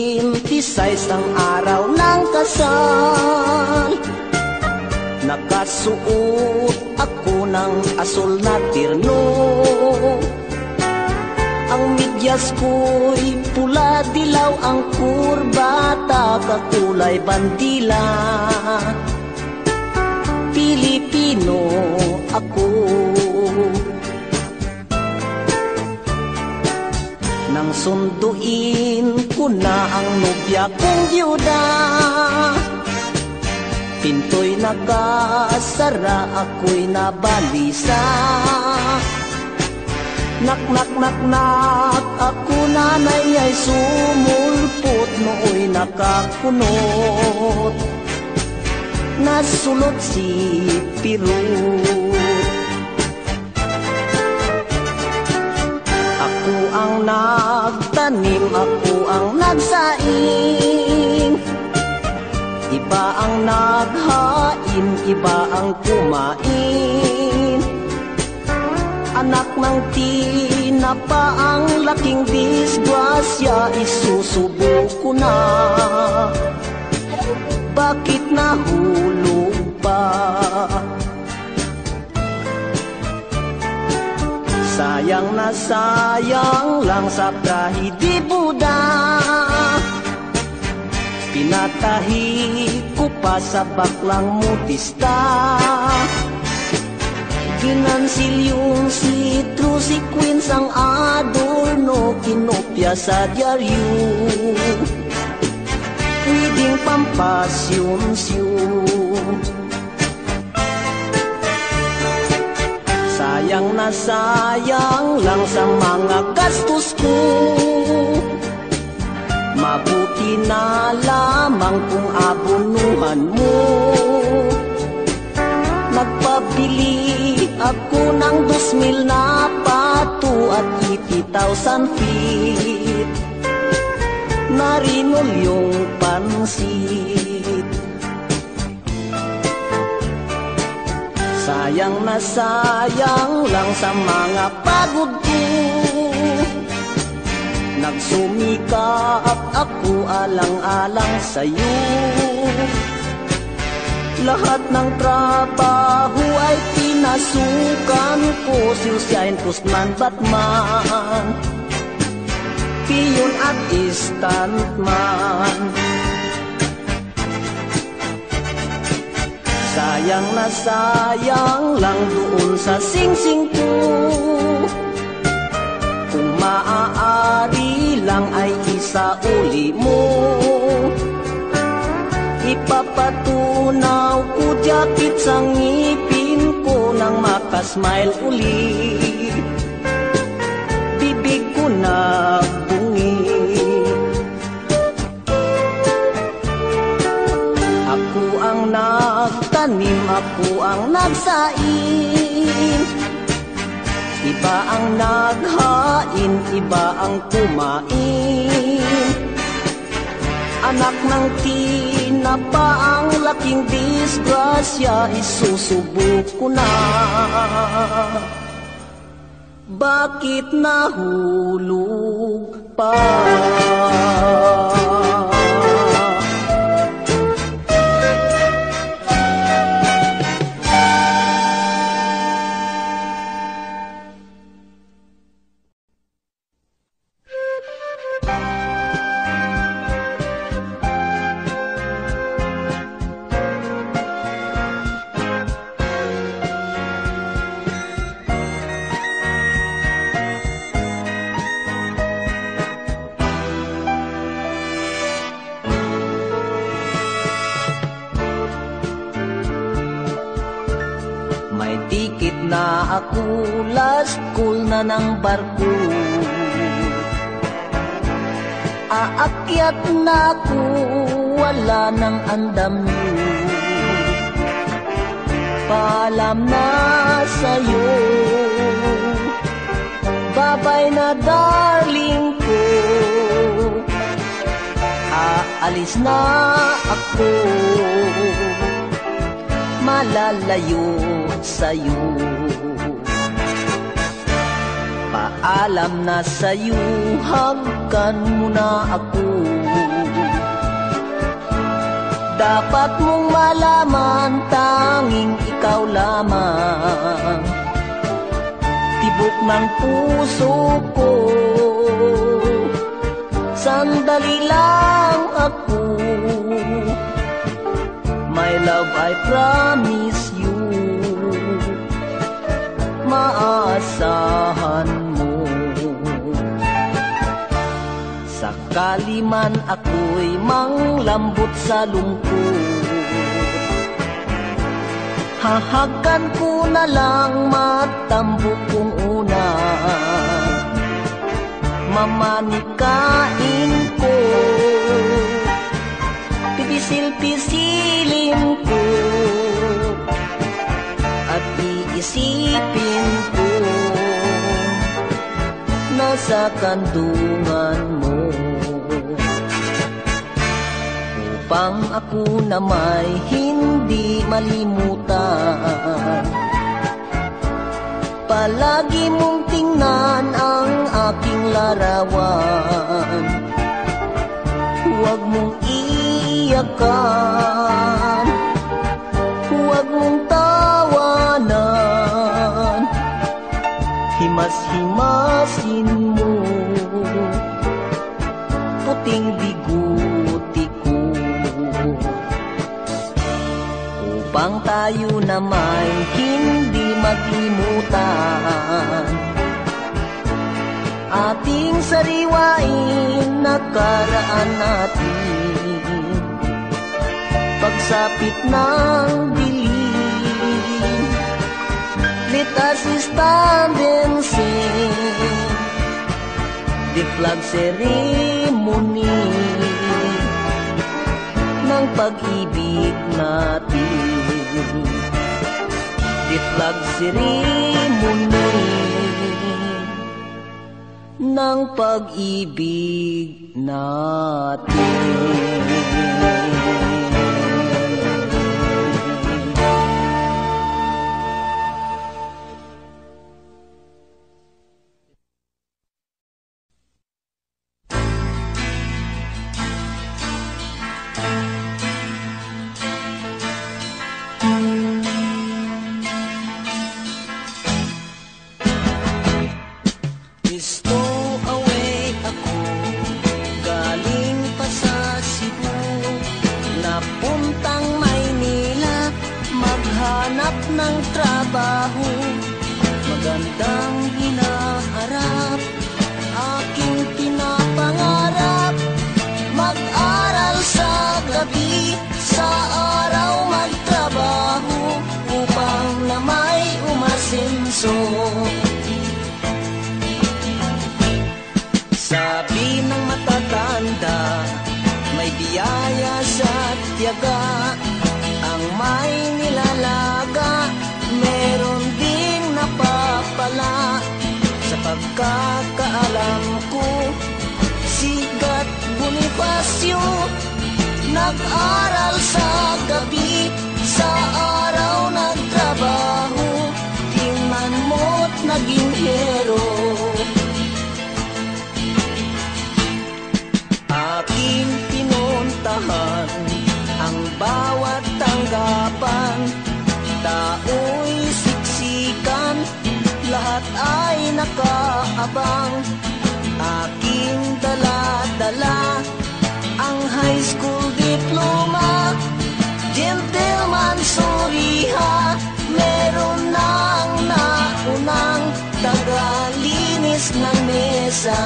26 ang araw ng kasal. Nakasuot ako ng asul na tirno. Ang medyas ko'y pula dilaw, ang kurbata kakulay bandila. Pilipino ako. Nang sunduin ko na ang nobya kong byuda, pinto'y nakasara, ako'y nabalisa. Nak nak nak nak, ako nanay ay sumulpot, nooy nakakunot. Nasulot si Pirut. Ako ang nagtanim, ako ang nagsaing. Iba ang naghain, iba ang kumain. Anak ng tinapa, ang laking disgrasya, isusubo ko na. Bakit nahulog pa? Sayang na sayang lang sa trahedi Buda. Pinatahi ko pa sa baklang mutista. Ginansil yung si True, si Queens ang adorno, kinopya sa dyaryo. Pwedeng pampasyum-syum. Sayang na sayang lang sa mga gastos ko. Mabuti na lamang kung abonuhan mo. Nagpabili ako ng 2,000 na pato at 80,000 feet. Narinol yung pansit. Sayang na sayang lang sa mga pagod ko. Nagsumikap ako alang-alang sa'yo. Lahat ng trabaho ay pinasukan ko. Siusiyahin postman, batman, piyon at stuntman. Sayang na sayang lang doon sa singsing ko. Kung maaari lang ay isauli mo. Ipapatunaw ko jacket sa ngipin ko nang makasmile uli. Bibig ko nagbungi. Ako ang nagtanim, ako ang nagsaing. Iba ang naghain, iba ang kumain. Anak ng tinapa, ang laking disgrasya, isusubok ko na. Bakit nahulog pa? Na ako, last call na ng barko. Aakyat na ako, wala nang andamyo. Paalam na sa'yo, babay na darling ko. Aalis na ako, malalayo sa'yo. Paalam na sa'yo, hagkan mo na ako. Dapat mong malaman, tanging ikaw lamang. Tibok ng puso ko, sandali lang ako. My love, I promise you, maaasahan mo. Sakali man ako'y manglambot sa lungkot, hahagan ko na lang matambok kong una. Mamanikain ko, pipisil-pisilin ko, at iisipin ko, nasa kandungan mo. Upang ako na may hindi malimutan, palagi mong tingnan ang aking larawan. Huwag mong iiyakan, huwag mong tawanan, himas-himasin mo puting biguti ko. Upang tayo na may hindi maglimutan, ating sariwain nakaraan natin. Pagsapit ng dilim, let us stand and sing the flag ceremony ng pag-ibig natin. The flag ceremony ng pag-ibig natin. Ng trabaho, magandang hinaharap, aking pinapangarap. Mag-aral sa gabi, sa araw magtrabaho, upang na may umasenso. Sabi ng matatanda, may biyaya sa tiyaga, ang may nilalaga, meron ding napapala. Sa pagkakaalam ko, Sigat Bonifacio, nag-aral sa gabi, sa araw nagtrabaho, tingnan mo't naging hero. Aking pinuntahan ang bawat tanggapan, tao'y siksikan, lahat ay nakaabang. Aking dala-dala ang high school diploma, gentleman suriha, meron nang naunang tagalinis ng mesa.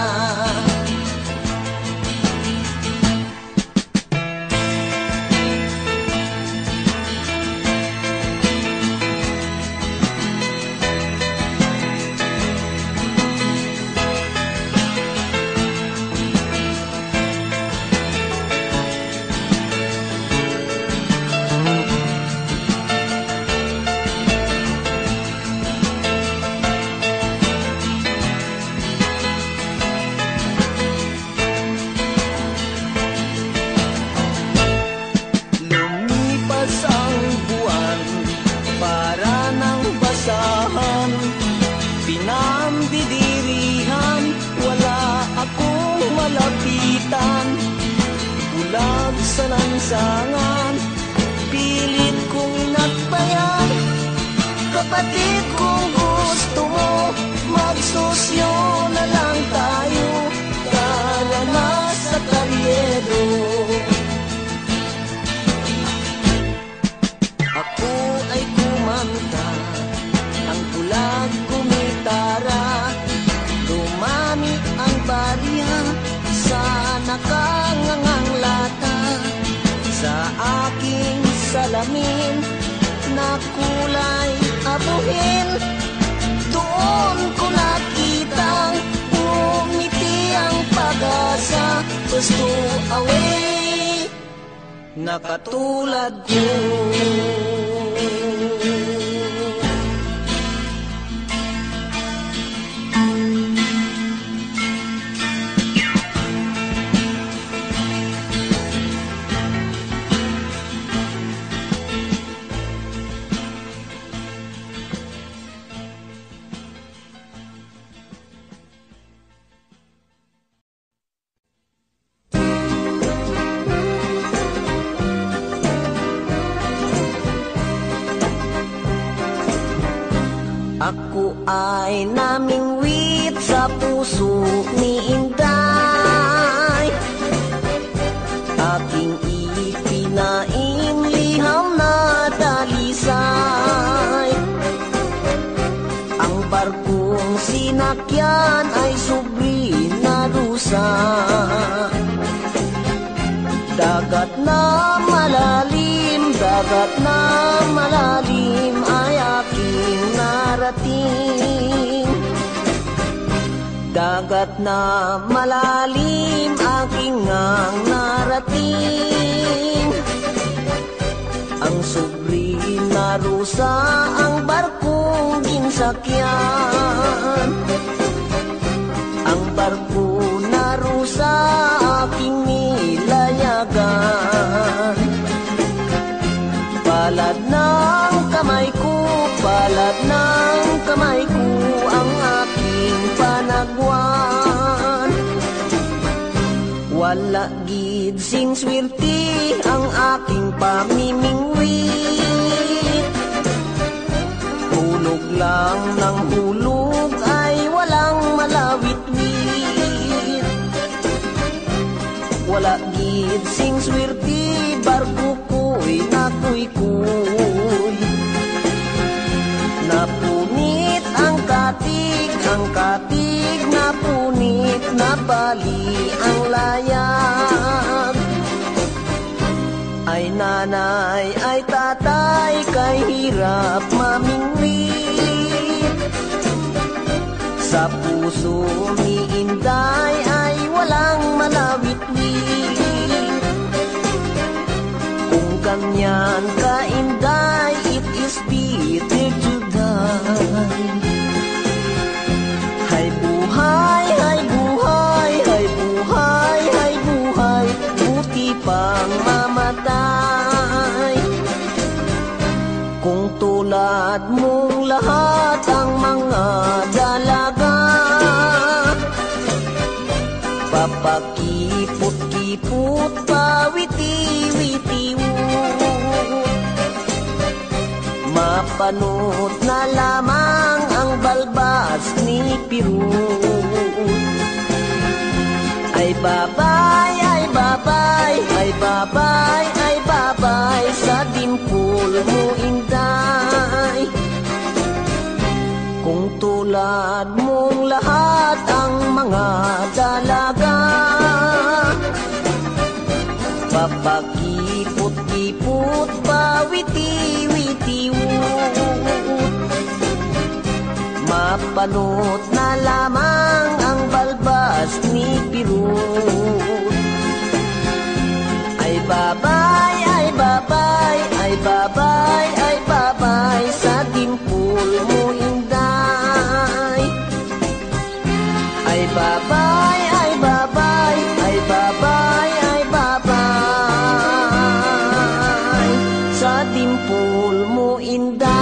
sa lansangan. Pilit kong inakbayan, kapatid, kung gusto mo, magsosyo na lang tayo, tara na sa karyero. Ako ay kumanta, ang bulag gumitara, dumami ang barya sa nakangangang lata. Sa aking salamin na kulay abuhin, doon ko nakitang umiti ang pag-asa. Gusto away na katulad ko. Ako ay namingwit sa puso ni Inday, aking ipinain liham na dalisay. Ang barkong sinakyan ay subri na rusa, dagat na malalim, dagat na malalim ay aking narating. Dagat na malalim aking ngang narating. Ang subri na rusa ang barkong ginsakyan. Ang barko na rusa aking nilayagan. Palad ng kamay ko, palad ng kamay ko ang aking panagwan. Wala gid sing swerte ang aking pamimingwit. Hulog lang ng hulog ay walang malawit-wit. Wala gid sing swerte, barko ko'y nakuy-kuy. Napunit ang katig, napunit, nabali ang layag. Ay nanay, ay tatay, kay hirap mamingwit. Sa puso ni Inday ay walang malawit-wit. Kung ganyan ka Inday, it is better to die. Hay buhay, hay buhay, hay buhay, hay buhay, buti pang mamatay. Kung tulad mong lahat ang mga dalaga, papakipot-kipot, pawiti-witi-wut, mapanood na lamang ang balbas ni Pirut. Ay babay, ay babay, ay babay, ay babay, sa dimpul mo Inday. Kung tulad mong lahat ang mga dalaga, papakipot-kipot, pawiti-witi-wut, mapanood na lamang ang balbas ni Pirut. Ay babay, ay babay, ay babay, ay babay, sa dimpul mo Inday. Ay babay, ay babay, ay babay, ay babay, sa dimpul mo Inday.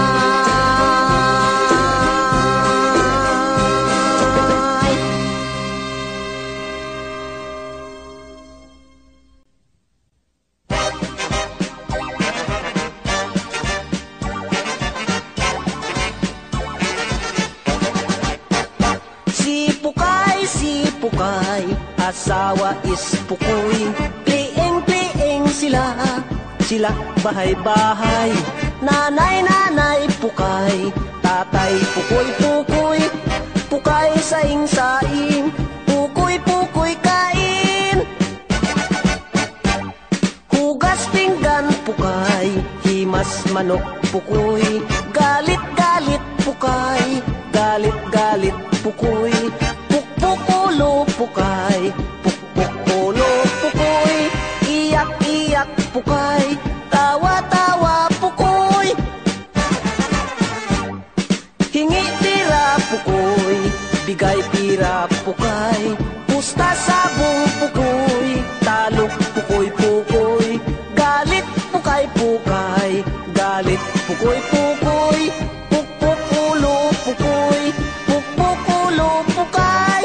asawa is pukoy. Pliing-pliing sila, sila bahay-bahay. Nanay-nanay pukay, tatay pukoy-pukoy. Pukay saing-saing, pukoy-pukoy kain. Hugas pinggan pukay, himas manok pukoy. Galit-galit pukay, galit-galit pukoy. Pukpukulo pukay, pukpukulo pukoy. Iyak-iyak pukay, tawa-tawa pukoy. Hingi tira pukoy, bigay pira pukay. Pusta sabong pukoy, talok pukoy-pukoy. Galit pukay-pukay, galit pukoy-pukoy. Pukpukulo pukoy, pukpukulo pukay.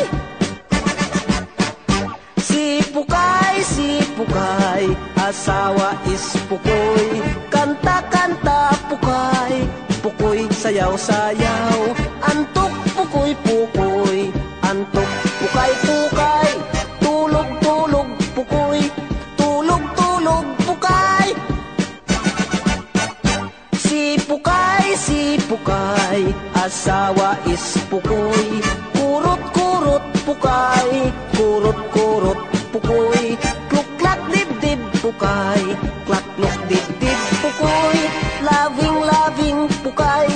Si pukay, asawa is pukoy. Kanta-kanta pukay, pukoy sayaw-sayaw. Antok pukoy-pukoy, antok pukay-pukay. Tulog-tulog pukoy, tulog-tulog pukay. Si pukay, asawa is pukoy. Kurot-kurot pukay, kurot-kurot pukoy. Kluk-klak dib-dib pukay, klak-kluk dib-dib pukoy. Loving-loving pukay,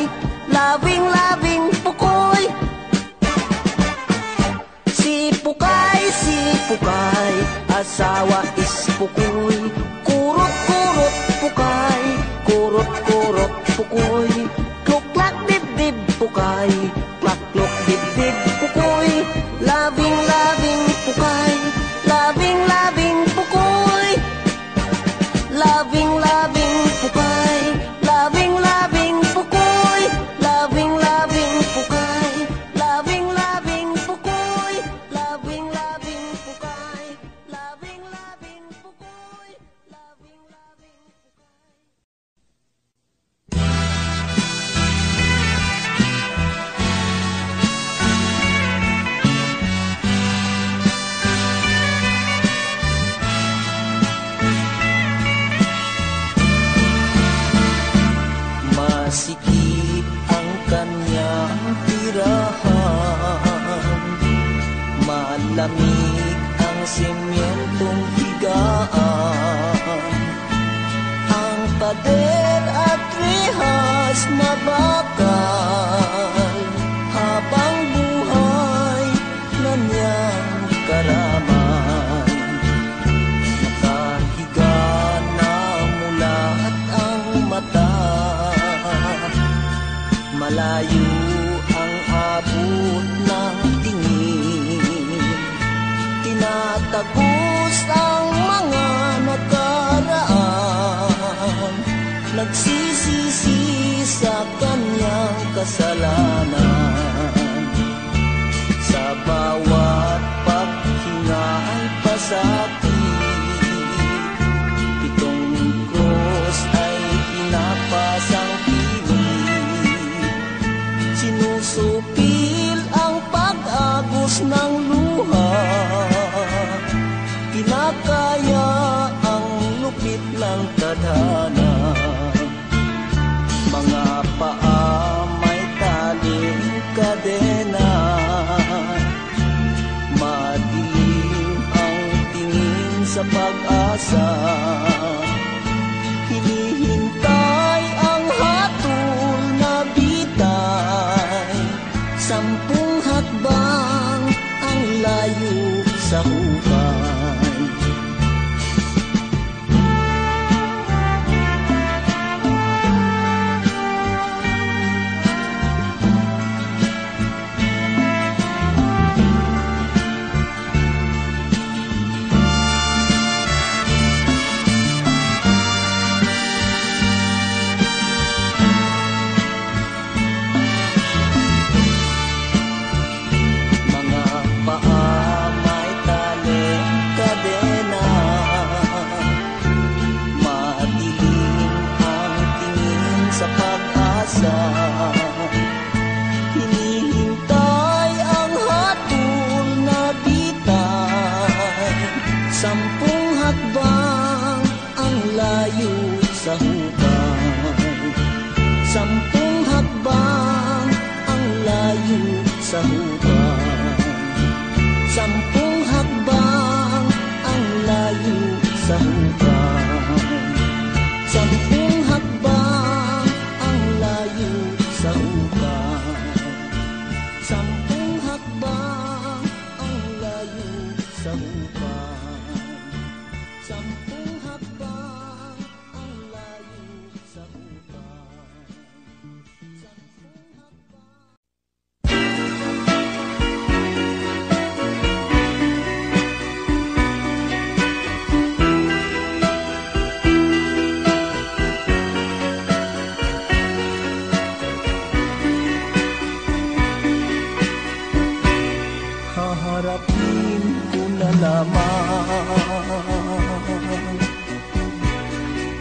loving-loving pukoy. Si pukay, asawa is pukoy. Kurot-kurot pukay, kurot-kurot pukoy. Kluk-klak dib-dib pukay, klak-kluk dib-dib pukoy. Loving-loving pukay, loving-loving pukoy. Loving-loving pukay, loving-loving pukoy. Loving-loving pukay, loving-loving pukoy. Loving-loving pukay, loving-loving pukoy. Loving-loving masikip ang kanyang tirahan, malamig ang sementong higaan. Ang pader at rehas mabakal, habang buhay na niyang karaman. Nakahiga na mulat ang mata, malayo ang abot ng tingin. Tinatagos ang mga nakaraan, nagsisisi sa kanyang kasalanan. Sa bawat paghinga ay pasakit, pitong cross ay pinapasang sinusupil ang pag-agos ng luha, kinakaya ang lupit ng tadhana. Mga paa may taling kadena, madilim ang tingin sa pag-asa. Hinihintay ang hatol na bitay, 10 hakbang ang layo sa hukay. Hinihintay ang hatol na bitay, sa hukay. 10 hakbang ang layo sa hukay. 10 hakbang ang layo sa hukay. 10 hakbang ang layo sa hukay. 10 hakbang ang layo sa hukay. 10 hakbang ang layo sa hukay. 10 hakbang. Haharapin ko na lamang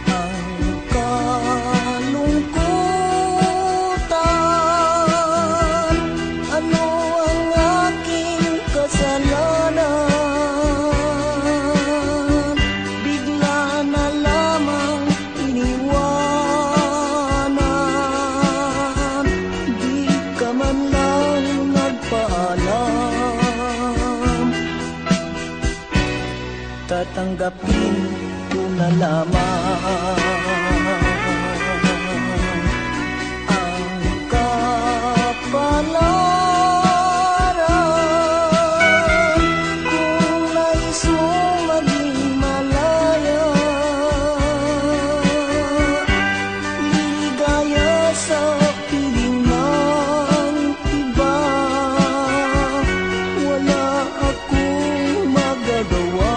ang kalungkutan. Ano ang aking kasalanan? Bigla na lamang iniwanan. Di ka man lang nagpaalam. Tatanggapin ko na lamang ang kapalaran. Kung nais mong maging malaya, ligaya sa piling ng iba, wala akong magagawa.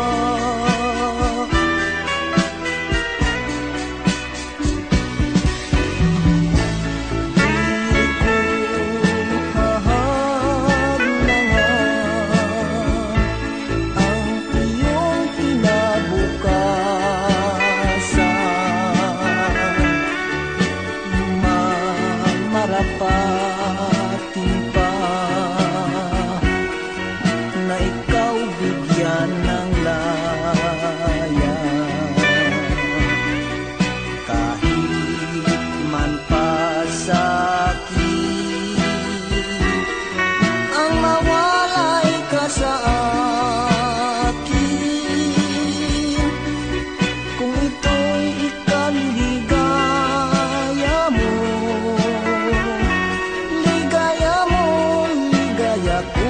Marapatin pa na ikaw bigyan ng laya. Kahit man pa sakit ang mawalay ka sa akin, kung ito'y ikaliligaya mo, ligaya mo, ligaya ko.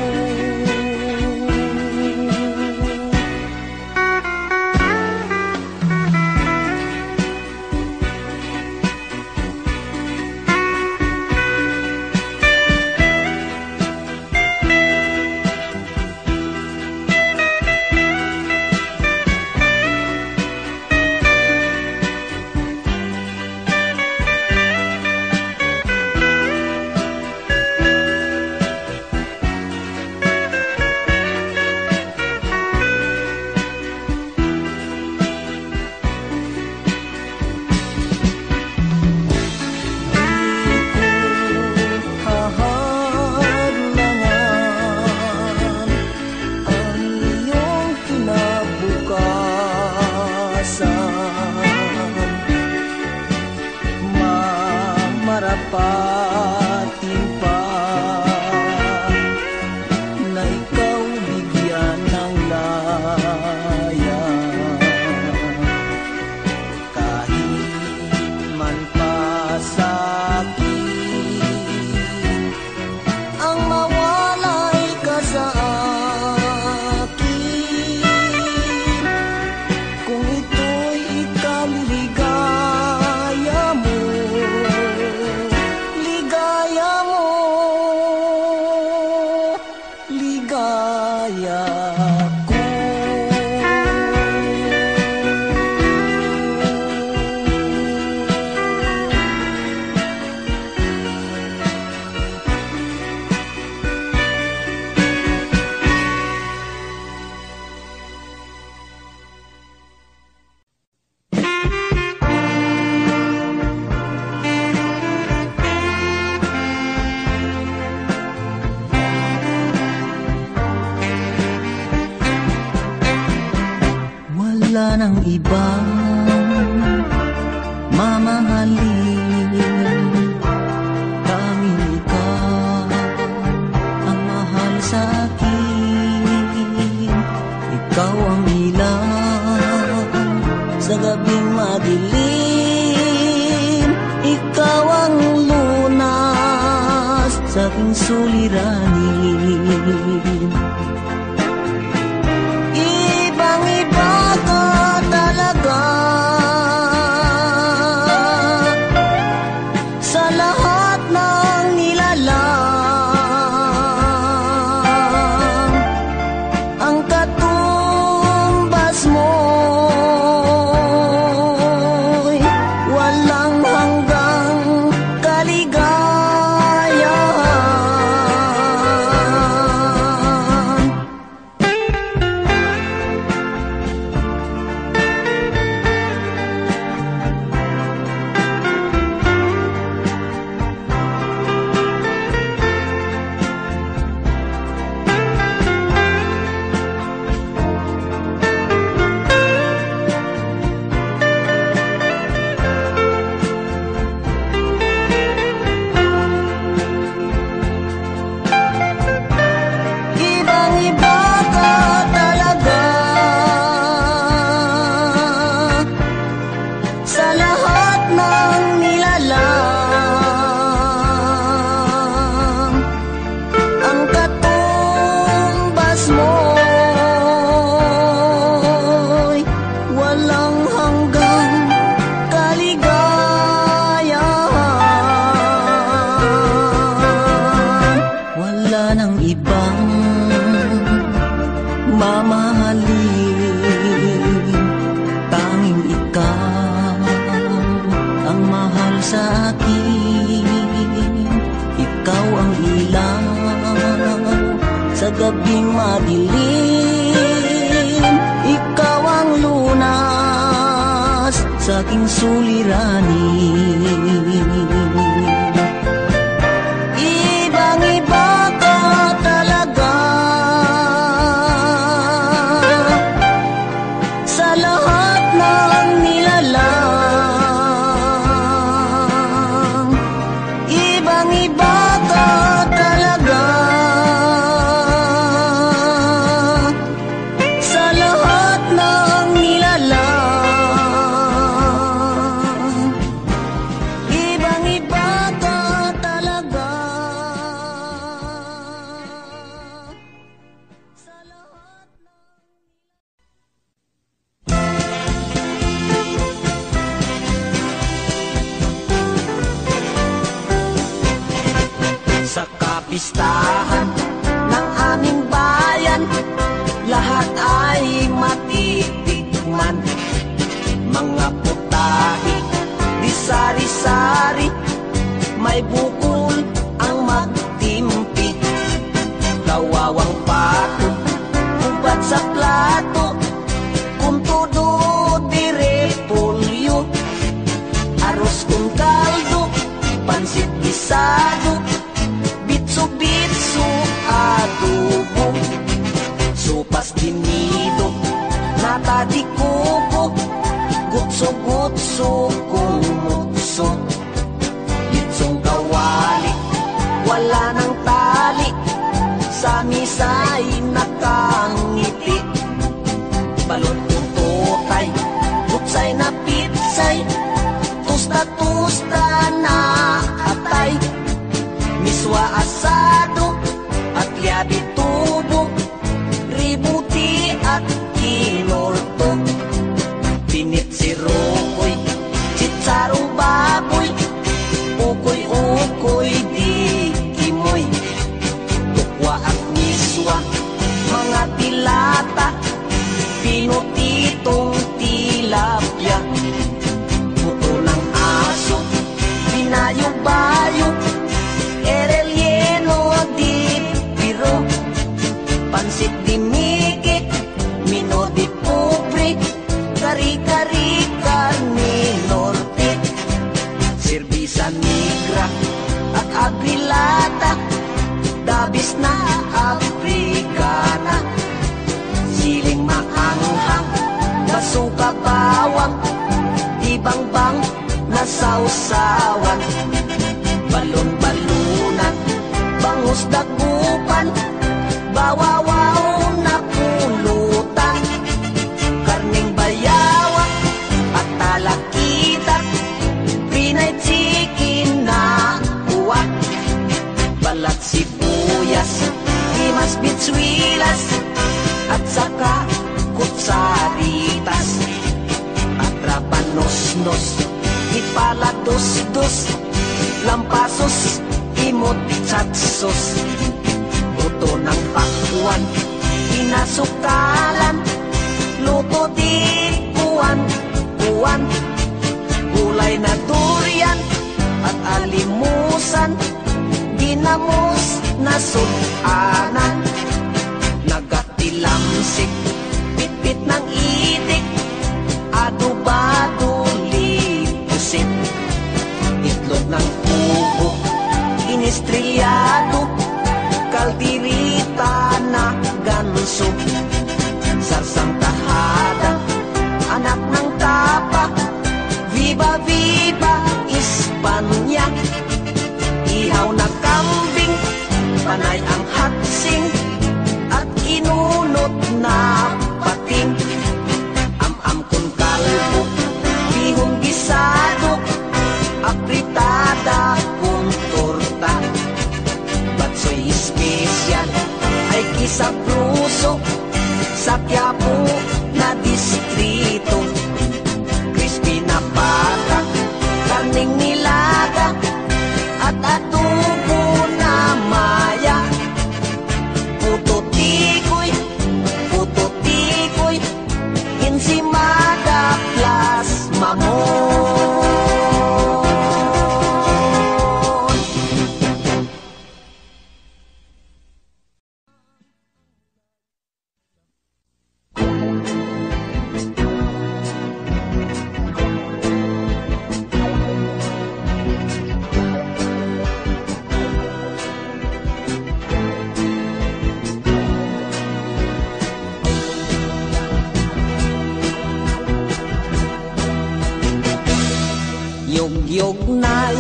Marapatin pa na ikaw bigyan ng laya. Kahit man pa sakit ang mawalay ka sa akin, kung ito'y ikaliligaya mo, ligaya mo, ligaya ko. Wala nang ibang sa gabing madilim. Ikaw ang lunas sa aking suliranin. Ibang-iba ka talaga sa lahat ng nilalang. Ang katumbas mo'y walang hanggang kaligayahan. Ibang-iba ka talaga sa lahat ng nilalang. Ang katumbas mo'y walang hanggang kaligayahan. Wala nang ibang mamahalin, tanging ikaw ang mahal sa akin. Ikaw ang ilaw sa gabing madilim. Ikaw ang lunas sa aking suliranin. Ibang-iba ka talaga sa lahat ng nilalang. Ibang-iba ka talaga sa lahat ng nilalang. Ibang-iba ka talaga sa lahat sa kapistahan ng aming bayan. Lahat ay matitikman, mga putahe di sari-sari, may bukol ang magtimpi. Kawawang pato, ubat sa plato, kung todo di repolyo. Aros kung kaldo, pansit gisado, bitso-bitso adobo. Sopas tinido, nata di kuko, gutso-gutso kung mukso. Litsong kawali, wala nang tali, sa misay nakangiti. Balot kong tutay, kutsay na pitsay, tusta-tusta na atay. Miswa asado at liabi tubo, ributi at kinorto. Pinit si Rokoy, chitsarong baboy, ukoy-ukoy di kimoy. Tukwa at miswa, mga tilata, pinutitong tilapia. Buto ng aso, pinayong-bayong, erelyeno di piro. Pansit di miki, mino di pobre, kari-kari karni norte. Serbisa negra at agrilata, dabis na Afrikana. Siling maanghang, basuka bawang, ibang-bang na sausawan. Balon-balunan, bangus dagupan, bawawaw na pulutan. Karning bayawa, saritas. Atrapanos-nos, ipalados-dos, lampasos, imot tsatsos. Luto ng pakwan, pinasukalan, luto di kuwan. Gulay na durian at alimusan, ginamos na sudanan. Nagatilamsik, pitpit ng itik, adubado lipusit. Itlog ng ubo, inistrelyado, kaldirita na ganso. Sarsang tahada, anak ng tapa, viva viva Espanya. Ihaw na kambing, panay ang hatsing, at inunot na pating. Am-am kun kalbo, bihong gisado, apritada kun torta. Batsoy espesyal ay kisapruso, sa Quiapo na distrito. Crispy na patak, karning nilaga, at adobo na maya. Puto tikoy, ensimada plus mamon.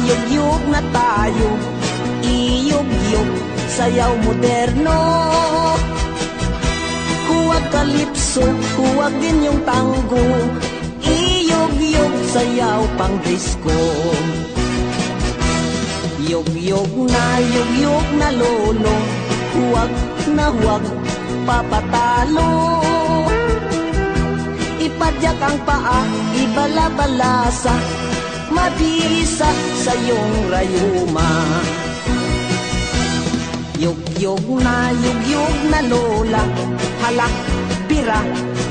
Yugyug na tayo, iyugyug, sayaw moderno. Huwag kalipso, huwag din yung tango, iyugyug, sayaw pang disco. Yugyug na lolo, huwag papatalo. Ipadyak ang paa, ibalabalasa, mabisa sa iyong rayuma. Yugyug na lola, halak, bira,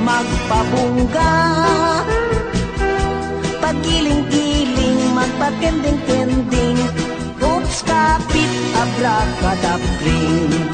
magpabungga. Pagiling-giling, magpatending-tending, oops, kapit, abracadabring.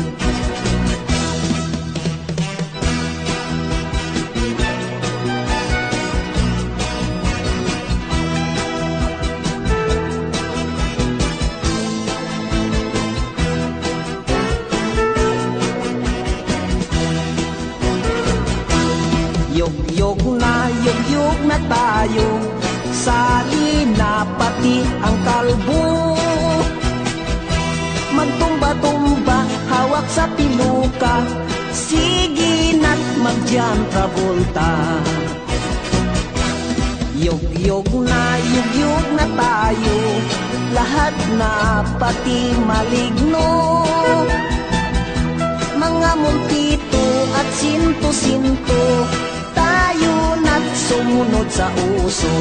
Yugyug na tayo, sali na pati ang kalbo. Magtumba-tumba, hawak sa piluka, sige na't mag-John Travolta. Yugyug na tayo, lahat na pati maligno. Mga muntito at sinto-sinto, tayo na't sumunod sa uso.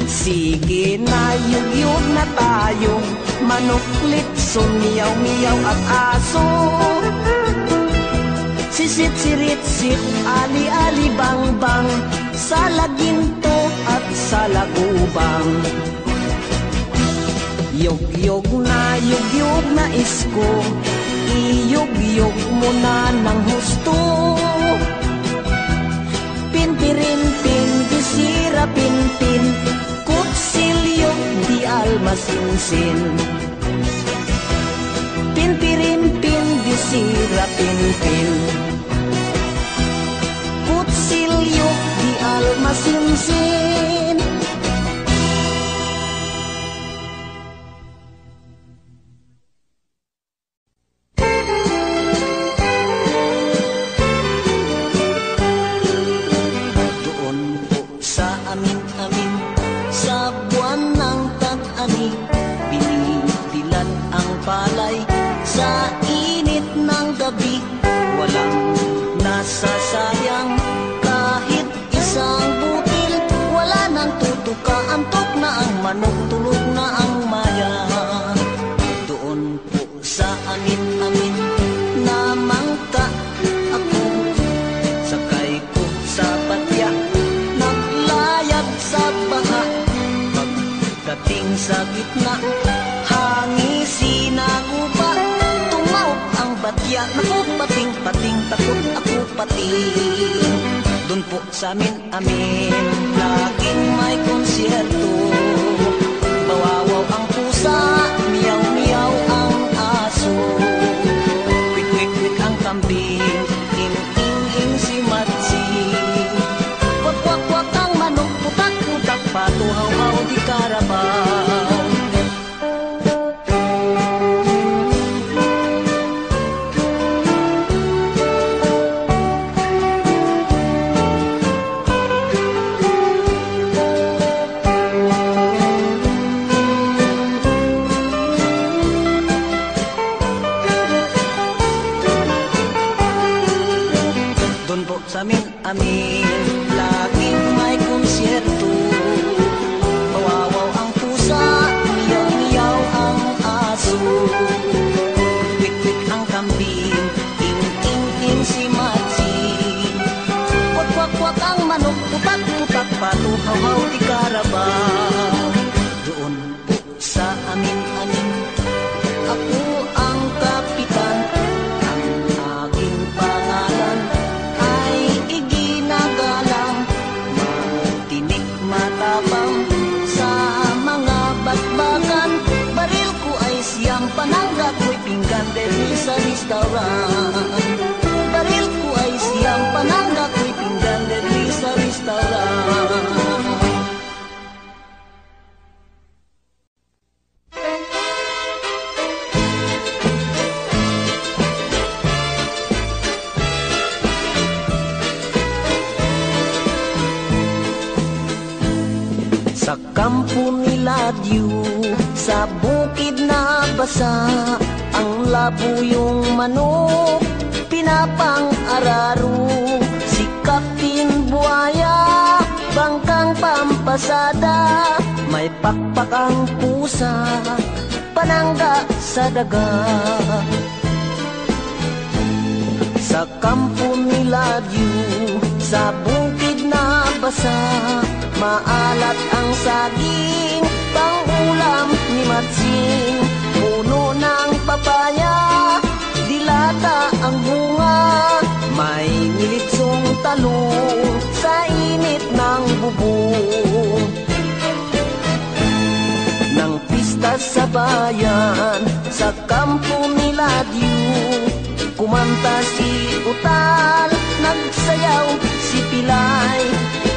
Sige na, yugyug na tayo, manok, litson, miyaw-miyaw at aso. Sisit-sirit-sit, ali-ali bang-bang, sa laginto at sa lagubang. Yugyug na isko, iyugyug mo na ng husto. Pinpirin-pin, disira pinpin, kutsilyog di almasinsin. Pinpirin-pin, disira pinpin, kutsilyog di almasinsin. Sa dumating sa gitna. Hangisi na guba, tumawag ang batya. Naku, pating-pating, takot ako pating. Doon po sa amin, laging may konsyerto. Bawawaw ang pusa, miyaw-miyaw ang aso. Kwik-kwik-kwik ang kambing, ing-ing-ing si Matsi. Kwak-kwak-kwak ang manok, putak-putak, patuhaw-haw di karabaw. Amin, laging may konsyerto. Bawawaw ang pusa, miyaw-miyaw ang aso. Kwik-kwik ang kambing, ing-ing-ing si Matsi. Kwak-kwak-kwak ang manok, putak-putak, patuhaw-haw di karabaw. Doon po sa amin, ako ang kapitan. Ang aking pangalan ay iginagalang, matinik matapang sa mga bakbakan. Baril ko ay siyang panangga, ko'y pinggan deli sa restaurant. Baril ko ay siyang panangga, ko'y pinggan deli sa restaurant. Sa kampo nila Diyo, sa bukid na basa, ang labuyong manok, pinapang-araro. Si Kapin Buhaya, bangkang pampasada, may pakpak ang pusa, panangga sa daga. Sa kampo nila Diyo, sa bukid na basa, maalat ang saging, pang-ulam ni Matsing. Puno ng papaya, dilata ang bunga, may nilitsong talong sa init ng bubong. Nang pista sa bayan, sa kampo nila Diyo, kumanta si Utal, nagsayaw si Pilay,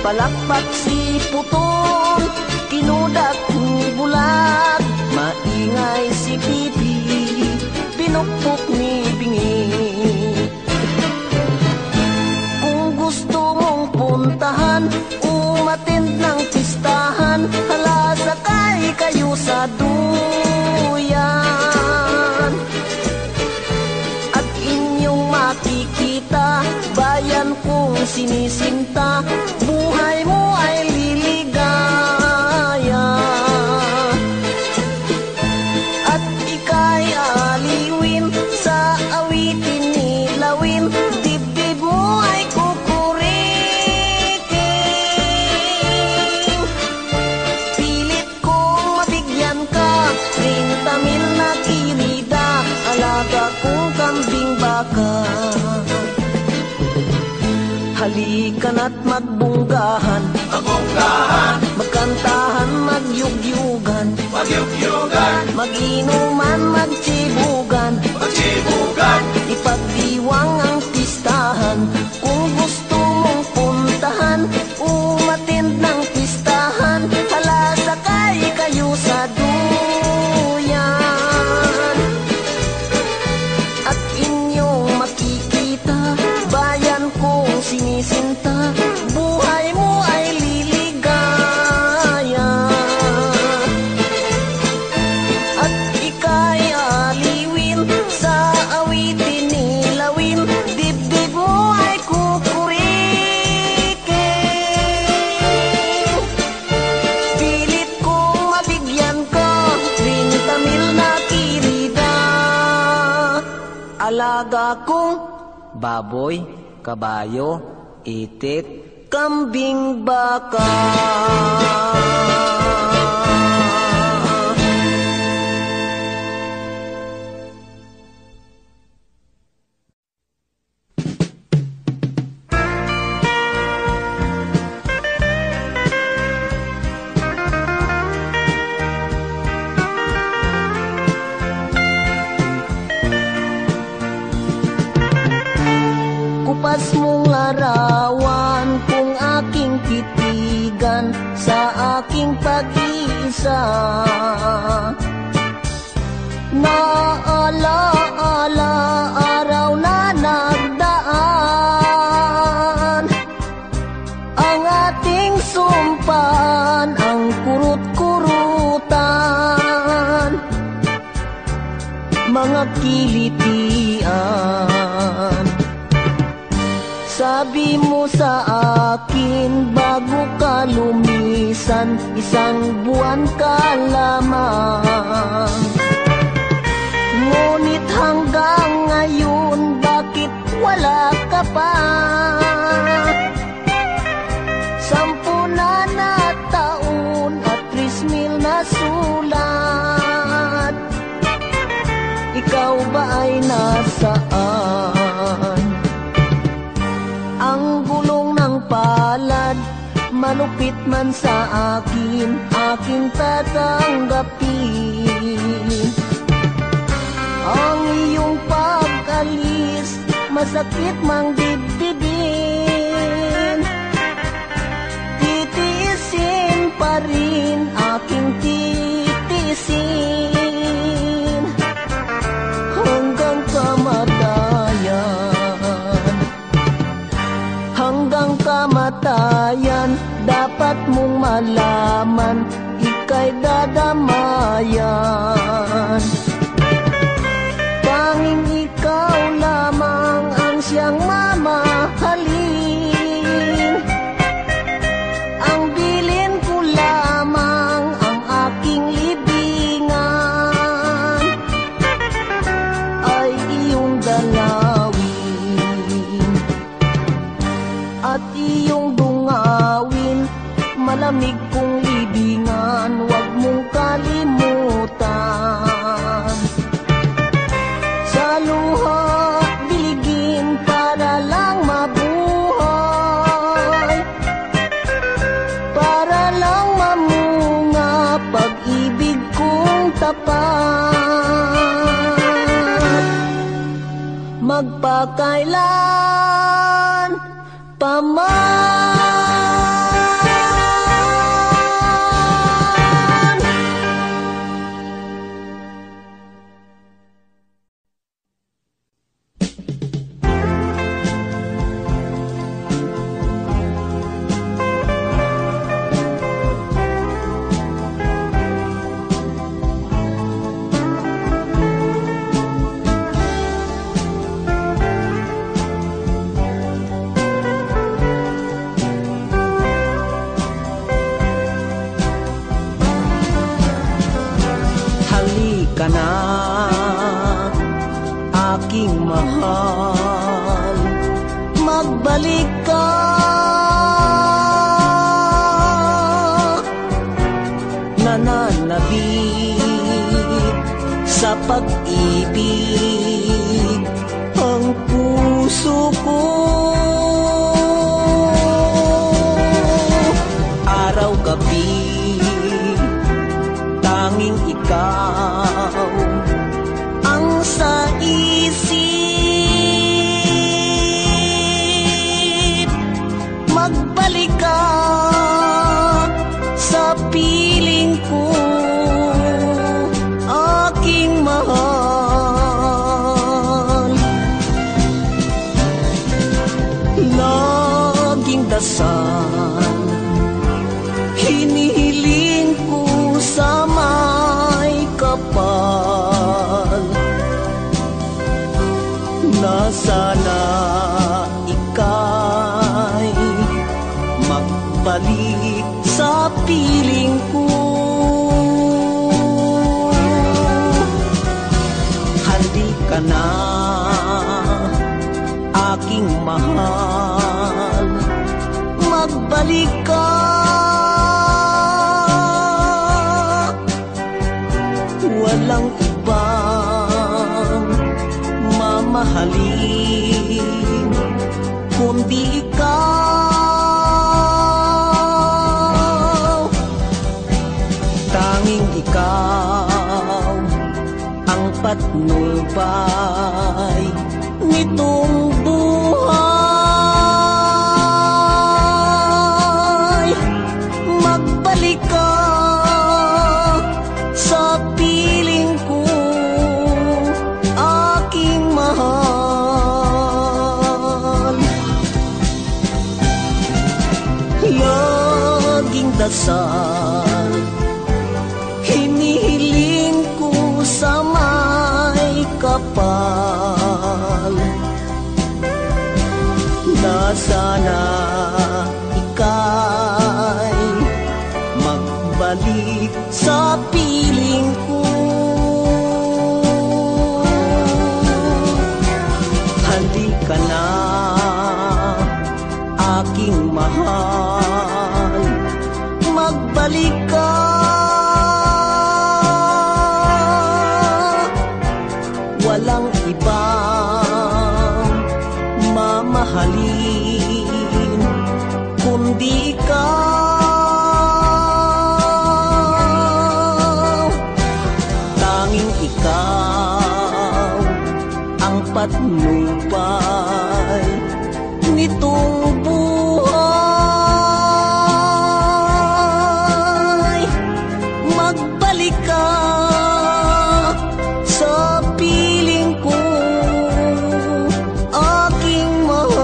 palakpak si Putol, kinudak ni Bulag, maingay si Pipi, pinukpok ni Bingi. Kung gusto mong puntahan, umattend ng pistahan, hala sakay kayo sa duyan. At inyong makikita, bayan kong sinisinta, buhay mo ay liligaya. At ika'y aliwin sa awitin ni Lawin, dibdib mo ay kukurikin. Pilit kong mabigyan ka, 30,000 na kirida, alaga kong kambing baka. Halika na't magbunggahan, magkantahan, magyugyugan, mag-inuman, magtsibugan, ipagdiwang ang pistahan. Kung gusto mong puntahan, umattend ng pistahan, hala sakay kayo sa duyan. At inyong makikita, bayan kong sinisinta, buhay mo ay liligaya. At ika'y aliwin sa awitin ni Lawin, dibdib mo ay kukurikin. Pilit kong mabigyan ka, 30,000 na kirida, alaga kong baboy, kabayo, itik, kambing baka. bansa. Naalaala araw na nagdaan, ang ating sumpan, ang kurut-kurutan, mga kilitian. Sabi mo sa akin bago ka lumisan, isang buwan ka lamang. Ngunit hanggang ngayon, bakit wala ka pa? 10 na taon at 3,000 na sulat, ikaw ba ay nasaan? Ang gulong ng palad, malupit man sa akin, aking tatanggapin. Ang iyong pag-alis, masakit mang dibdibin. Titiisin pa rin, aking titiisin, hanggang kamatayan. Hanggang kamatayan, dapat mong malaman, ika'y dadamayan. Tanging ikaw lamang ang siyang mamahalin. Ang bilin ko lamang ang aking libingan, ay iyong dalawin at iyong dungawin. Malamig kong libingan, huwag mong kalimutan. Sa luha diligin para lang mabuhay, para lang mamunga pag-ibig kong tapat. Magpakailan paman. Halika na, aking mahal, magbalik ka. Nananabik sa pag-ibig ang puso ko. Araw-gabi, tanging ikaw ang sa isip. Magbalik ka sa piling ko, aking mahal. Laging dasal, hinihiling ko sa may kapal, na sana ika'y magbalik sa piling ko. Halika na, aking mahal, magbalik ka. Walang ibang mamahalin kundi ikaw. Tanging ikaw ang patnubay nitong buhay. Magbalik ka dasal. Hinihiling ko sa may kapal na sana ika'y magbalik sa piling ko. Halika na, aking mahal, magbalik ka. Walang ibang mamahalin kundi ikaw. Tanging ikaw ang patnubay nitong buhay. Magbalik ka sa piling ko, aking mahal.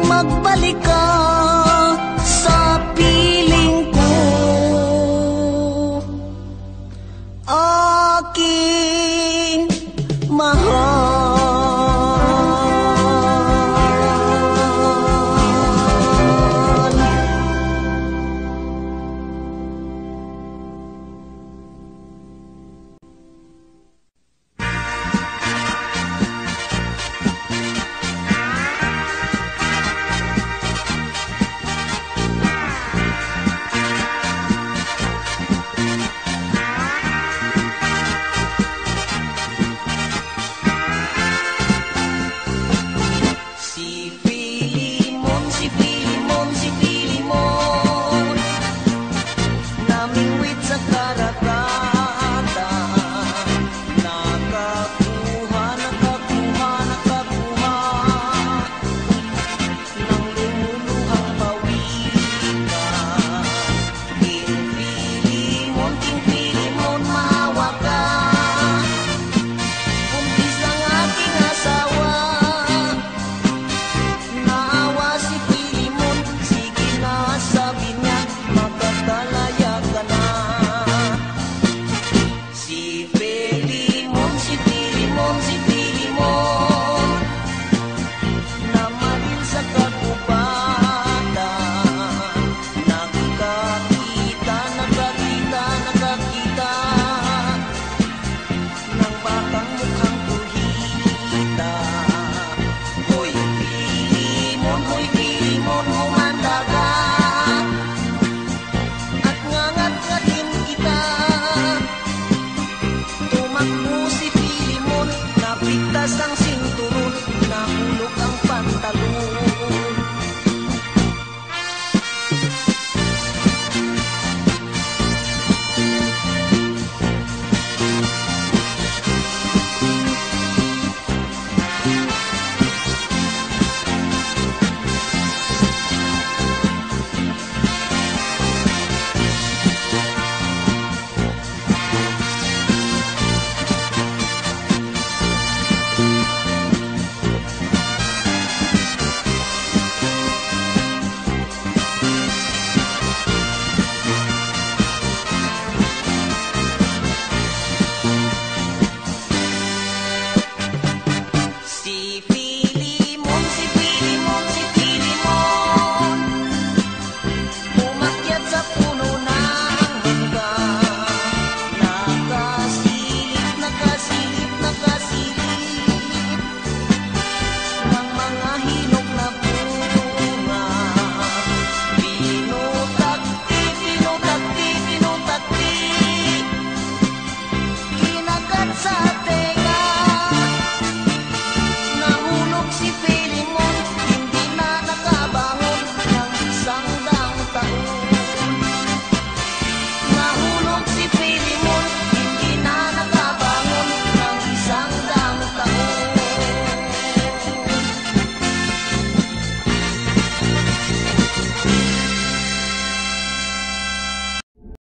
Magbalik ka sa piling ko, aking mahal. Si Philip